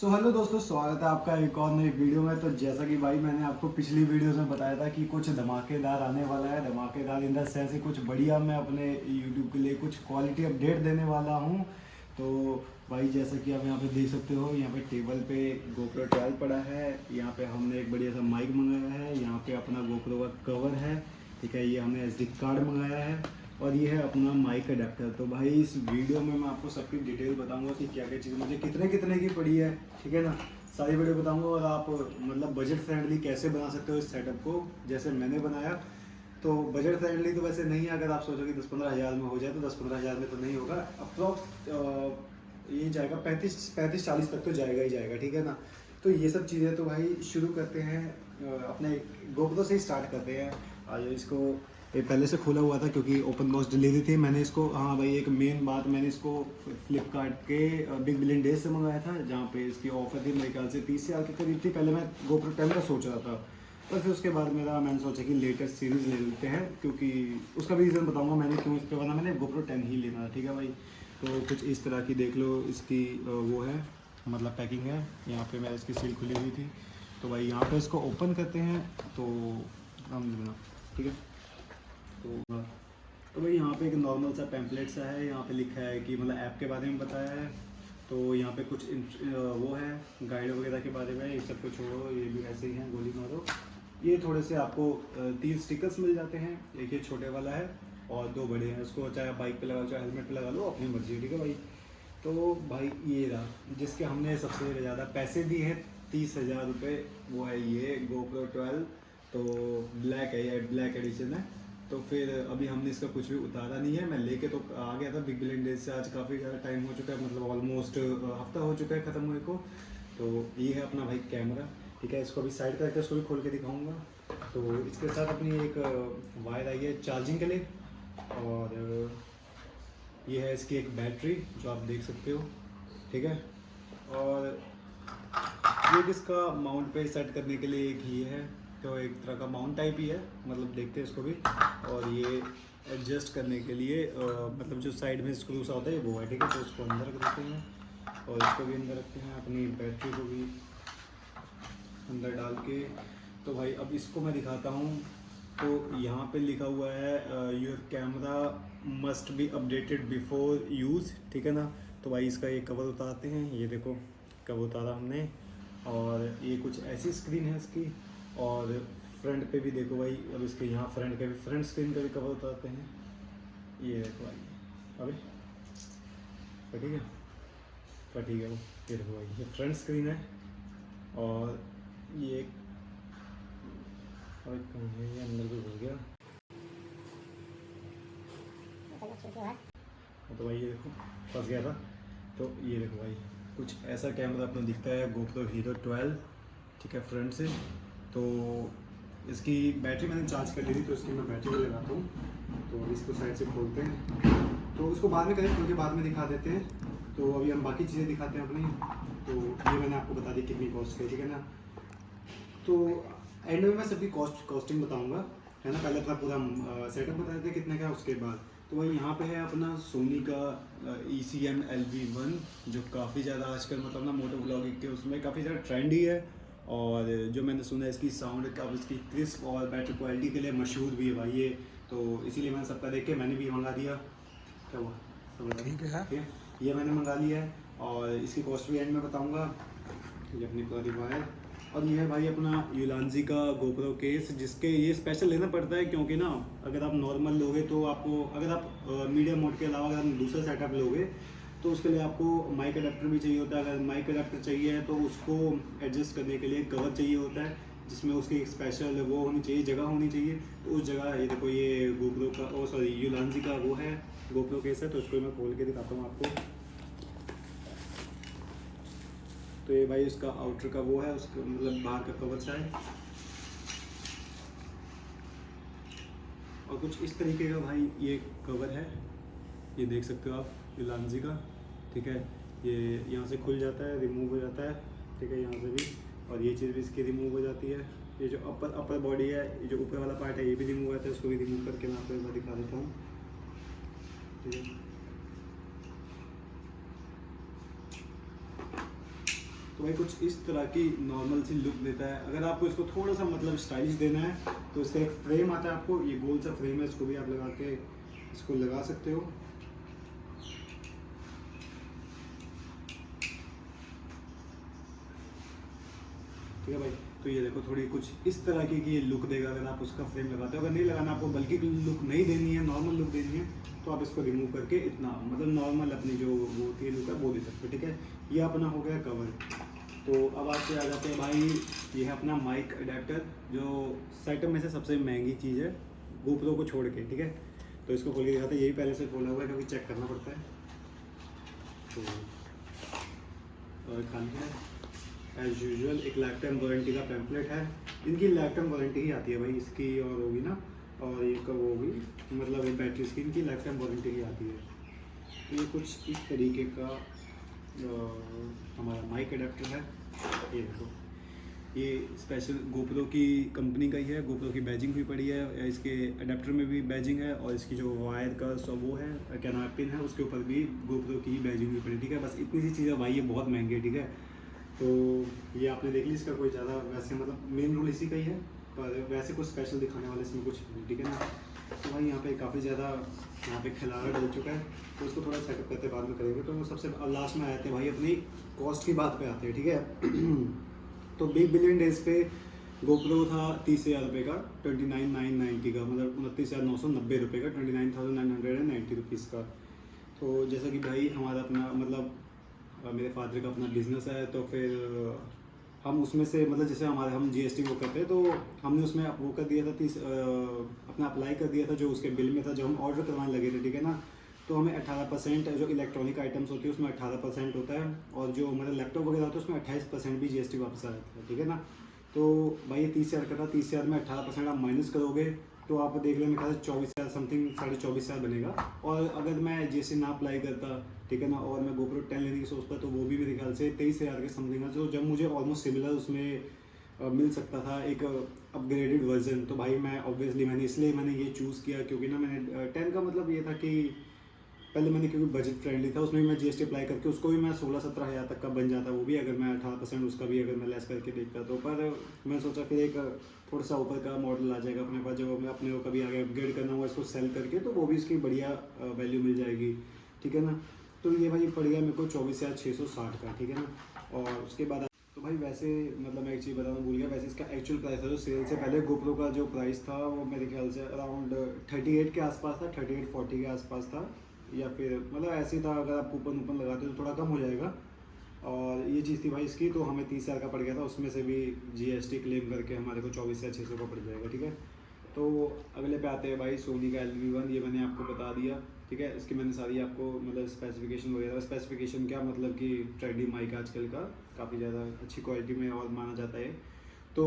Hello दोस्तों, स्वागत है आपका एक और नई वीडियो में। तो जैसा कि भाई मैंने आपको पिछली वीडियो में बताया था कि कुछ धमाकेदार आने वाला है। धमाकेदार इन द सेंस ही कुछ बढ़िया मैं अपने यूट्यूब के लिए कुछ क्वालिटी अपडेट देने वाला हूँ। तो भाई जैसा कि आप यहाँ पे देख सकते हो, यहाँ पे टेबल पे GoPro 12 पड़ा है। यहाँ पे हमने एक बढ़िया सा माइक मंगाया है। यहाँ पे अपना GoPro का कवर है, ठीक है। ये हमने SD कार्ड मंगाया है और ये है अपना माइक अडेप्टर। तो भाई इस वीडियो में मैं आपको सबकी डिटेल बताऊंगा कि क्या क्या चीज़ मुझे कितने कितने की पड़ी है, ठीक है ना। सारी वीडियो बताऊंगा और आप मतलब बजट फ्रेंडली कैसे बना सकते हो इस सेटअप को जैसे मैंने बनाया। तो बजट फ्रेंडली तो वैसे नहीं है, अगर आप सोचो कि 10-15 हज़ार में हो जाए तो 10-15 हज़ार में तो नहीं होगा। अप्रॉक्स ये जाएगा 35-40 तक तो जाएगा ही जाएगा, ठीक है ना। तो ये सब चीज़ें तो भाई शुरू करते हैं अपने GoPro से ही स्टार्ट करते हैं। आज इसको ये पहले से खुला हुआ था क्योंकि ओपन बॉक्स डिलीवरी थी। मैंने इसको, हाँ भाई एक मेन बात, मैंने इसको फ्लिपकार्ट के बिग बिलियन डेज से मंगाया था, जहाँ पे इसकी ऑफर थी मेरे ख्याल से 30,000 के करीब थी। पहले मैं GoPro 10 का सोच रहा था, पर फिर उसके बाद मैंने सोचा कि लेटेस्ट सीरीज़ ले लेते हैं, क्योंकि उसका भी रीज़न बताऊँगा मैंने क्यों इस पर बना। मैंने GoPro 10 ही लेना था, ठीक है भाई। तो कुछ इस तरह की देख लो इसकी वो है, मतलब पैकिंग है। यहाँ पे मैं इसकी सील खुली हुई थी। तो भाई यहाँ पे इसको ओपन करते हैं तो हम लेना, ठीक है। तो भाई यहाँ पे एक नॉर्मल सा पैम्पलेट सा है। यहाँ पे लिखा है कि मतलब ऐप के बारे में बताया है। तो यहाँ पे कुछ वो है गाइड वगैरह के बारे में। ये सब कुछ छोड़ो, ये भी ऐसे ही हैं, गोली मारो। ये थोड़े से आपको 3 स्टिकर्स मिल जाते हैं। एक ये छोटे वाला है और 2 बड़े हैं। उसको चाहे बाइक पे लगा लो चाहे हेलमेट पे लगा लो, अपनी मर्जी है, ठीक है भाई। तो भाई ये रहा जिसके हमने सबसे ज़्यादा पैसे दिए हैं, 30,000 रुपये। वो है ये GoPro 12। तो ब्लैक है, ये ब्लैक एडिशन है। तो फिर अभी हमने इसका कुछ भी उतारा नहीं है। मैं लेके तो आ गया था बिग बिलियन डेज से, आज काफ़ी ज़्यादा टाइम हो चुका है, मतलब ऑलमोस्ट हफ्ता हो चुका है ख़त्म हुए को। तो ये है अपना भाई कैमरा, ठीक है। इसको अभी साइड करके इसको भी खोल के दिखाऊंगा। तो इसके साथ अपनी एक वायर आई है चार्जिंग के लिए, और ये है इसकी एक बैटरी जो आप देख सकते हो, ठीक है। और ये इसका माउंट पे सेट करने के लिए एक ही है, तो एक तरह का माउंट टाइप ही है, मतलब देखते हैं इसको भी। और ये एडजस्ट करने के लिए मतलब जो साइड में स्क्रू सा होता है वो है, ठीक है। तो इसको अंदर रख देते हैं और इसको भी अंदर रखते हैं, अपनी बैटरी को भी अंदर डाल के। तो भाई अब इसको मैं दिखाता हूँ। तो यहाँ पे लिखा हुआ है your camera must be updated before use, ठीक है ना। तो भाई इसका ये कवर उतारते हैं। ये देखो कवर उतारा हमने, और ये कुछ ऐसी स्क्रीन है इसकी। और फ्रंट पे भी देखो भाई, अब इसके यहाँ फ्रंट स्क्रीन का भी कवर उतारते हैं। ये देखो भाई, अबे फटी है, फटी है वो। ये देखो भाई, ये फ्रंट स्क्रीन है। और ये और कहाँ है, ये अंदर को घुस गया। तो भाई ये देखो फंस गया था। तो ये देखो भाई कुछ ऐसा कैमरा अपना दिखता है GoPro Hero 12, ठीक है, फ्रंट से। तो इसकी बैटरी मैंने चार्ज कर ली थी, तो इसकी मैं बैटरी भी लगाता हूँ। तो इसको साइड से खोलते हैं, तो उसको बाद में करें, खोल के बाद में दिखा देते हैं। तो अभी हम बाकी चीज़ें दिखाते हैं अपनी। तो ये मैंने आपको बता दी कितनी कॉस्ट है, ठीक है ना। तो एंड में मैं सबकी कॉस्टिंग बताऊँगा, है ना। पहले अपना पूरा सेटअप बता देते कितने का, उसके बाद। तो वही यहाँ पे है अपना सोनी का ECM LV1, जो काफ़ी ज़्यादा आजकल मतलब ना मोटो व्लॉगिंग के उसमें काफ़ी ज़्यादा ट्रेंडी है। और जो मैंने सुना है इसकी साउंड का, इसकी क्रिस्प और बैटरी क्वालिटी के लिए मशहूर भी है भाई ये। तो इसीलिए मैंने सबका देख के मैंने भी मंगा दिया। क्या हुआ, सब ठीक है। ये मैंने मंगा लिया है और इसकी कॉस्ट भी एंड में बताऊँगा। ये अपनी पूरी वायर। और ये है भाई अपना यूलांजी का GoPro केस, जिसके ये स्पेशल लेना पड़ता है क्योंकि ना अगर आप नॉर्मल लोगे तो आपको, अगर आप मीडियम मोड के अलावा अगर आप दूसरा सेटअप लोगे तो उसके लिए आपको माइक अडेप्टर भी चाहिए होता है। अगर माइक अडेप्टर चाहिए है तो उसको एडजस्ट करने के लिए कवर चाहिए होता है, जिसमें उसकी एक स्पेशल वो होनी चाहिए, जगह होनी चाहिए। तो उस जगह ये देखो, ये GoPro का, ओ सॉरी, यूलांजी का वो है GoPro केस है। तो इसको मैं खोल के दिखाता हूँ आपको। तो ये भाई उसका आउटर का वो है, उसका मतलब बाहर का कवर सा है। और कुछ इस तरीके का भाई ये कवर है, ये देख सकते हो आप यूलांजी का, ठीक है। ये यहाँ से खुल जाता है, रिमूव हो जाता है, ठीक है, यहाँ से भी। और ये चीज़ भी इसकी रिमूव हो जाती है। ये जो अपर बॉडी है, ये जो ऊपर वाला पार्ट है, ये भी रिमूव हो जाता है। इसको भी रिमूव करके मैं आपको एक बार दिखा देता हूँ, ठीक है। तो भाई कुछ इस तरह की नॉर्मल सी लुक देता है। अगर आपको इसको थोड़ा सा मतलब स्टाइलिश देना है तो इसका एक फ्रेम आता है, आपको ये गोल सा फ्रेम है, इसको भी आप लगा के इसको लगा सकते हो। ठीक है भाई, तो ये देखो थोड़ी कुछ इस तरह की ये लुक देगा अगर आप उसका फ्रेम लगाते हो। अगर नहीं लगाना आपको, बल्कि लुक नहीं देनी है, नॉर्मल लुक देनी है, तो आप इसको रिमूव करके इतना मतलब नॉर्मल अपनी जो वो होती है लुक है वो दे सकते हो। ठीक है, ये अपना हो गया कवर। तो अब आपसे आ जाते हैं भाई, ये है अपना माइक अडेप्टर, जो सेटअप में से सबसे महंगी चीज़ है GoPro को छोड़ के। ठीक है, तो इसको खोल के दिखाते हैं। यही पहले से खोला हुआ है क्योंकि चेक करना पड़ता है। तो खाली है एज यूजुअल, एक लाइफ टाइम वारंटी का पैम्पलेट है। इनकी लाइफ टाइम वारंटी ही आती है भाई, इसकी और होगी ना, और ये कब होगी मतलब ये बैटरी स्क्रीन की लाइफ टाइम वारंटी ही आती है। तो ये कुछ इस तरीके का हमारा माइक अडेप्टर है। ये देखो, ये स्पेशल GoPro की कंपनी का ही है, GoPro की बैजिंग भी पड़ी है, इसके अडेप्टर में भी बैजिंग है, और इसकी जो वायर का सब वो है क्या नाम पिन है उसके ऊपर भी GoPro की बैजिंग भी पड़ी। ठीक है, बस इतनी सी चीज़ है भाई, ये बहुत महंगी है। ठीक है, तो ये आपने देख ली, इसका कोई ज़्यादा वैसे मतलब मेन रोल इसी का ही है, पर वैसे कुछ स्पेशल दिखाने वाले इसमें कुछ नहीं। ठीक है ना, तो भाई यहाँ पे काफ़ी ज़्यादा यहाँ पे खिलाड़ा डल चुका है, तो उसको थोड़ा सेटअप करते बाद में करेंगे। तो सबसे लास्ट में आते हैं भाई अपनी कॉस्ट की बात पे आते हैं। ठीक है तो बिग बिलियन डेज पे GoPro था 30,000 रुपये का, 29,990 का, मतलब 29,990 रुपये का, 29,990 रुपीज़ का। तो जैसा कि भाई हमारा अपना मतलब मेरे फादर का अपना बिजनेस है, तो फिर हम उसमें से मतलब जैसे हमारे हम GST वो करते हैं, तो हमने उसमें वो कर दिया था 30 अपना अप्लाई कर दिया था जो उसके बिल में था, जब हम ऑर्डर करवाने लगे थे। ठीक है ना, तो हमें 18% जो इलेक्ट्रॉनिक आइटम्स होती है उसमें 18% होता है, और जो हमारा लैपटॉप वगैरह होता है उसमें 28% भी GST वापस आ जाता है। ठीक है ना, तो भाई ये 30,000 का था, 30,000 में 18% आप माइनस करोगे तो आप देख लें, मेरे ख्याल से 24,000 समथिंग 24,500 बनेगा। और अगर मैं GST ना अप्लाई करता, ठीक है ना, और मैं GoPro 10 लेने की सोचता, तो वो भी मेरे ख्याल से 23,000 के समथिंग है, जो जब मुझे ऑलमोस्ट सिमिलर उसमें मिल सकता था एक अपग्रेडेड वर्जन। तो भाई मैं ऑब्वियसली मैंने ये चूज़ किया, क्योंकि ना मैंने 10 का मतलब ये था कि पहले मैंने, क्योंकि बजट फ्रेंडली था, उसमें भी मैं GST अप्लाई करके उसको भी मैं 16-17 हज़ार तक का बन जाता, वो भी अगर मैं 18% उसका भी अगर मैं लेस करके देखता तो। पर मैं सोचा फिर एक थोड़ा सा ऊपर का मॉडल आ जाएगा अपने पास, जब मैं अपने को कभी आगे अपग्रेड करना हुआ इसको सेल करके, तो वो भी इसकी बढ़िया वैल्यू मिल जाएगी। ठीक है ना, तो ये भाई पड़ गया मेरे को 24,660 का। ठीक है ना, और उसके बाद तो भाई वैसे मतलब मैं एक चीज़ बताना भूल गया, वैसे इसका एक्चुअल प्राइस था जो सेल से पहले GoPro का जो प्राइस था वो मेरे ख्याल से अराउंड 38 के आसपास था, 38-40 के आसपास था, या फिर मतलब ऐसे ही था। अगर आप कूपन लगाते हो तो थोड़ा कम हो जाएगा। और ये चीज़ थी भाई इसकी, तो हमें 30,000 का पड़ गया था, उसमें से भी GST क्लेम करके हमारे को 24,600 का पड़ जाएगा। ठीक है, तो अगले पे आते हैं भाई सोनी का LV1, ये मैंने आपको बता दिया। ठीक है, इसकी मैंने सारी आपको मतलब स्पेसिफिकेशन वगैरह, स्पेसिफिकेशन क्या मतलब कि ट्रेंडी माइक आजकल का काफ़ी ज़्यादा अच्छी क्वालिटी में और माना जाता है। तो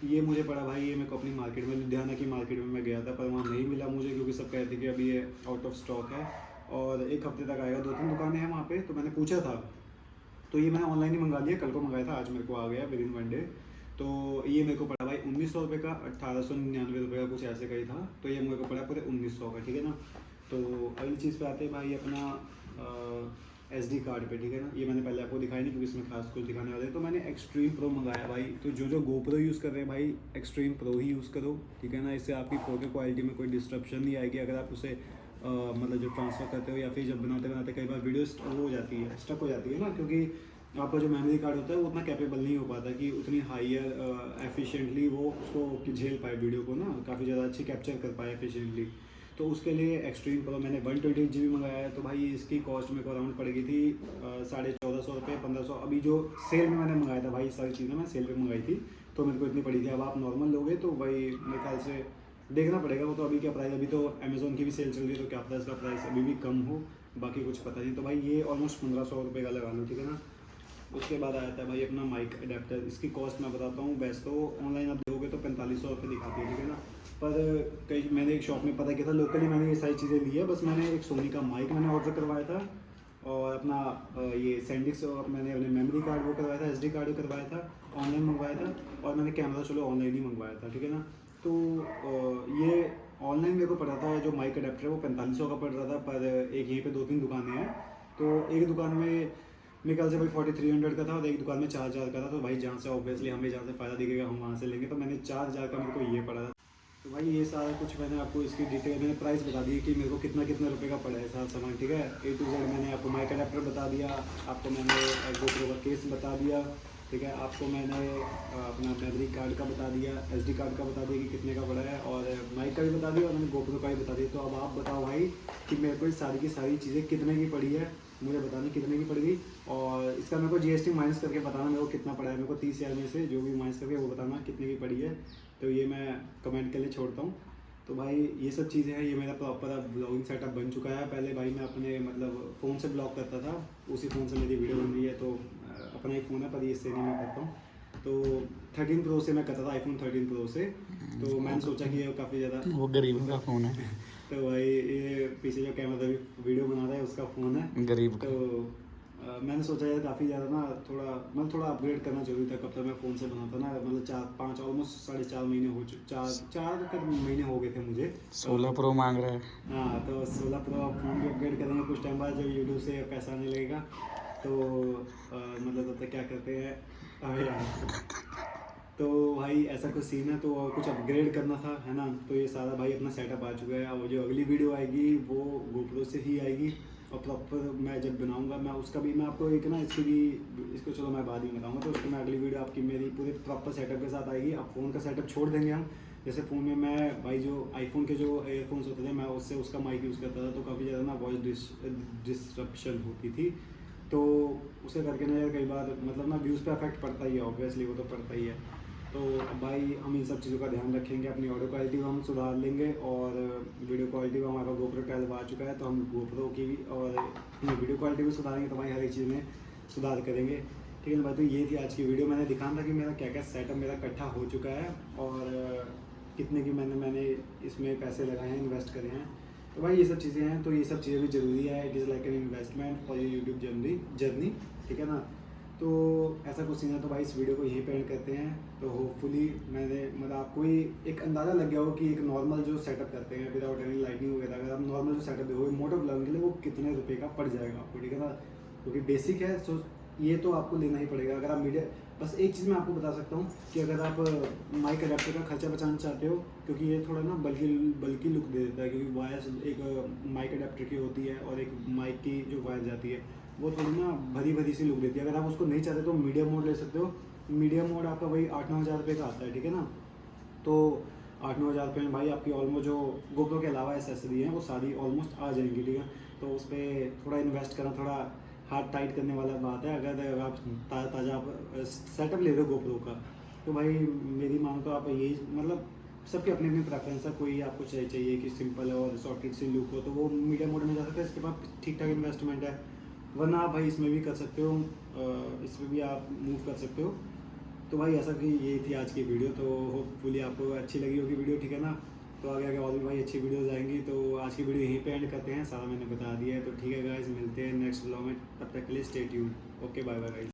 ये मुझे पड़ा भाई, ये मेरे को अपनी मार्केट में, लुधियाना की मार्केट में मैं गया था, पर वहाँ नहीं मिला मुझे, क्योंकि सब कहते थे कि अभी ये आउट ऑफ स्टॉक है और एक हफ्ते तक आएगा। 2-3 दुकानें हैं वहाँ पे, तो मैंने पूछा था, तो ये मैंने ऑनलाइन ही मंगा लिया, कल को मंगाया था, आज मेरे को आ गया विद इन 1 डे। तो ये मेरे को पड़ा भाई 1,900 रुपये का, 1,899 रुपये का कुछ ऐसे का ही था, तो ये मेरे को पड़ा पूरे 1,900 का। ठीक है ना, तो अगली चीज़ पे आते हैं भाई अपना SD कार्ड पे। ठीक है ना, ये मैंने पहले आपको दिखाया नहीं क्योंकि इसमें खास कुछ दिखाने वाले हैं। तो मैंने एक्सट्रीम प्रो मंगाया भाई, तो जो GoPro यूज़ कर रहे हैं भाई एक्सट्रीम प्रो ही यूज़ करो। ठीक है ना, इससे आपकी फोटो क्वालिटी में कोई डिस्ट्रप्शन नहीं आएगी। अगर आप उसे मतलब जब ट्रांसफ़र करते हो या फिर जब बनाते बनाते कई बार वीडियो वो हो जाती है, स्टक हो जाती है ना, क्योंकि आपका जो मेमोरी कार्ड होता है वो उतना कैपेबल नहीं हो पाता कि उतनी हाइयर एफिशिएंटली वो उसको झेल पाए वीडियो को ना, काफ़ी ज़्यादा अच्छी कैप्चर कर पाए एफिशिएंटली। तो उसके लिए एक्सट्रीम प्रो मैंने 128 GB मंगाया है। तो भाई इसकी कॉस्ट मेरे को अराउंड पड़ गई थी 1,450 रुपये, 1,500। अभी जो सेल में मैंने मंगाया था भाई, सारी चीज़ें मैं सेल पे मंगाई थी, तो मेरे को इतनी पड़ी थी। अब आप नॉर्मल लोगे तो भाई मेरे ख्याल से देखना पड़ेगा वो, तो अभी क्या प्राइस, अभी तो अमेज़ोन की भी सेल चल रही है, तो क्या पता इसका प्राइस अभी भी कम हो, बाकी कुछ पता नहीं। तो भाई ये ऑलमोस्ट 1,500 रुपये का लगा लो। ठीक है ना, उसके बाद आया था भाई अपना माइक अडेप्टर। इसकी कॉस्ट मैं बताता हूँ, वैसे तो ऑनलाइन आप देखोगे तो 4,500 रुपये दिखाती है। ठीक है ना, पर कई मैंने एक शॉप में पता किया था, लोकली मैंने ये सारी चीज़ें ली है। बस मैंने एक सोनी का माइक मैंने ऑर्डर करवाया था, और अपना ये सैंडिक्स, और मैंने अपने मेमोरी कार्ड वो करवाया था, SD कार्ड करवाया था, ऑनलाइन मंगवाया था, और मैंने कैमरा चलो ऑनलाइन ही मंगवाया था। ठीक है ना, तो ये ऑनलाइन मेरे को पड़ा था, जो माइक अडेप्टर है वो 4,500 का पड़ रहा था, पर एक यहीं पे 2-3 दुकानें हैं, तो एक दुकान में मेरे ख्याल से भाई 4300 का था और एक दुकान में 4000 का था। तो भाई जहाँ से ऑब्वियसली हमें जहाँ से फ़ायदा दिखेगा हम वहाँ से लेंगे। तो मैंने 4000 का मेरे को ये पड़ा था। तो भाई ये सारा कुछ मैंने आपको इसकी डिटेल मैंने प्राइस बता दी कि मेरे को कितना कितना रुपए का पड़ा है सारा सामान, ठीक है। A to Z मैंने आपको माइक अडेप्टर बता दिया, आपको मैंने GoPro का केस बता दिया, ठीक है। आपको मैंने अपना मेमोरी कार्ड का बता दिया, SD कार्ड का बता दिया कि कितने का पड़ा है, और माइक का भी बता दिया और मैंने GoPro का भी बता दिया। तो अब आप बताओ भाई कि मेरे को सारी की सारी चीज़ें कितने की पड़ी है, मुझे बतानी कितने की पड़ेगी। और इसका मेरे को GST माइनस करके बताना मेरे को कितना पड़ा है। मेरे को 30,000 में से जो भी माइनस करके वो बताना कितने की पड़ी है। तो ये मैं कमेंट के लिए छोड़ता हूँ। तो भाई ये सब चीज़ें हैं, ये मेरा प्रॉपर अब ब्लॉगिंग सेटअप बन चुका है। पहले भाई मैं अपने मतलब फ़ोन से ब्लॉग करता था, उसी फ़ोन से मेरी वीडियो बन रही है। तो अपना ही फ़ोन है पर इससे नहीं मैं करता हूँ। तो 13 प्रो से मैं करता था, iPhone 13 प्रो से। तो मैंने सोचा कि ये काफ़ी ज़्यादा वो गरीब का फ़ोन है। तो भाई ये पीछे जो कैमरा अभी वीडियो बना रहा है उसका फ़ोन है गरीब का। तो मैंने सोचा यार काफ़ी ज़्यादा ना थोड़ा अपग्रेड करना जरूरी था। कब तक मैं फ़ोन से बनाता ना, मतलब 4-5 ऑलमोस्ट 4.5 महीने हो चुके, 4 महीने हो गए थे मुझे। 16 प्रो मांग रहा है। हाँ तो 16 प्रो फ़ोन भी अपग्रेड करेंगे कुछ टाइम बाद जब यूट्यूब से पैसा आने लगेगा। तो मतलब तब तक क्या करते हैं अभी तो भाई ऐसा कुछ सीन है। तो कुछ अपग्रेड करना था, है ना। तो ये सारा भाई अपना सेटअप आ चुका है। अब जो अगली वीडियो आएगी वो GoPro से ही आएगी और प्रॉपर मैं जब बनाऊंगा मैं उसका भी मैं आपको एक ना इसकी भी इसको चलो मैं बाद में बताऊंगा। तो उसकी मैं अगली वीडियो आपकी मेरी पूरे प्रॉपर सेटअप के साथ आएगी। अब फ़ोन का सेटअप छोड़ देंगे हम। जैसे फ़ोन में मैं भाई जो आईफोन के जो एयरफोन्स होते थे मैं उससे उसका माइक यूज़ करता था, तो काफ़ी ज़्यादा ना वॉइस डिस्ट्रप्शन होती थी। तो उसे करके ना यार कई बार मतलब ना व्यूज़ पे अफेक्ट पड़ता ही है, ऑब्वियसली वो तो पड़ता ही है। तो भाई हम इन सब चीज़ों का ध्यान रखेंगे, अपनी ऑडियो क्वालिटी को हम सुधार लेंगे और वीडियो क्वालिटी को हमारा GoPro 12 आ चुका है। तो हम GoPro की भी और अपनी वीडियो क्वालिटी भी सुधारेंगे। तो भाई हर एक चीज़ में सुधार करेंगे, ठीक है ना भाई। तो ये थी आज की वीडियो, मैंने दिखाना था कि मेरा क्या क्या सेटअप मेरा इकट्ठा हो चुका है और कितने की मैंने इसमें पैसे लगाए हैं, इन्वेस्ट करे हैं। तो भाई ये सब चीज़ें हैं, तो ये सब चीज़ें भी ज़रूरी है। It is like an investment for your YouTube journey, ठीक है ना। तो ऐसा कुछ सीन है। तो भाई इस वीडियो को यहीं पे एंड करते हैं। तो होपफुली मैंने मतलब आपको ही एक अंदाज़ा लग गया हो कि एक नॉर्मल जो सेटअप करते हैं विदाउट एनी लाइटिंग वगैरह, अगर आप नॉर्मल जो सेटअप देखोगे मोटर ब्लॉगिंग के लिए वो कितने रुपए का पड़ जाएगा आपको, ठीक है ना। क्योंकि बेसिक है, सो ये तो आपको लेना ही पड़ेगा। अगर आप मीडिया बस एक चीज़ मैं आपको बता सकता हूँ कि अगर आप माइक अडेप्टर का खर्चा बचाना चाहते हो, क्योंकि ये थोड़ा ना बल्कि लुक दे देता है, क्योंकि वायर एक माइक अडेप्टर की होती है और एक माइक की जो वायर जाती है वो थोड़ी ना भरी सी लुक देती है। अगर आप उसको नहीं चाहते तो मीडियम मोड ले सकते हो। मीडियम मोड आपका वही 8-9 हज़ार रुपये का आता है, ठीक है ना। तो 8-9 हज़ार रुपये में भाई आपकी ऑलमोस्ट जो GoPro के अलावा एसेसरी हैं वो सारी ऑलमोस्ट आ जाएंगी, ठीक है। तो उस पर थोड़ा इन्वेस्ट करना थोड़ा हाथ टाइट करने वाला बात है। अगर आप ताज़ा आप सेटअप ले रहे हो GoPro का, तो भाई मेरी मानो तो आप यही मतलब सबकी अपनी अपनी प्रेफरेंस है। कोई आपको चाहिए कि सिंपल और सॉफ्टेड सी लुक हो तो वो मीडियम मोड में जा सकता है, इसके बाद ठीक ठाक इन्वेस्टमेंट है। वरना आप भाई इसमें भी कर सकते हो, इसमें भी आप मूव कर सकते हो। तो भाई ऐसा कि ये थी आज की वीडियो। तो होपफुली आपको अच्छी लगी होगी वीडियो, ठीक है ना। तो आगे आगे और भी भाई अच्छी वीडियोज़ आएंगी। तो आज की वीडियो यहीं पे एंड करते हैं, सारा मैंने बता दिया है। तो ठीक है गाइस, मिलते हैं नेक्स्ट व्लॉग में, तब तक के लिए stay tuned. Okay bye bye guys.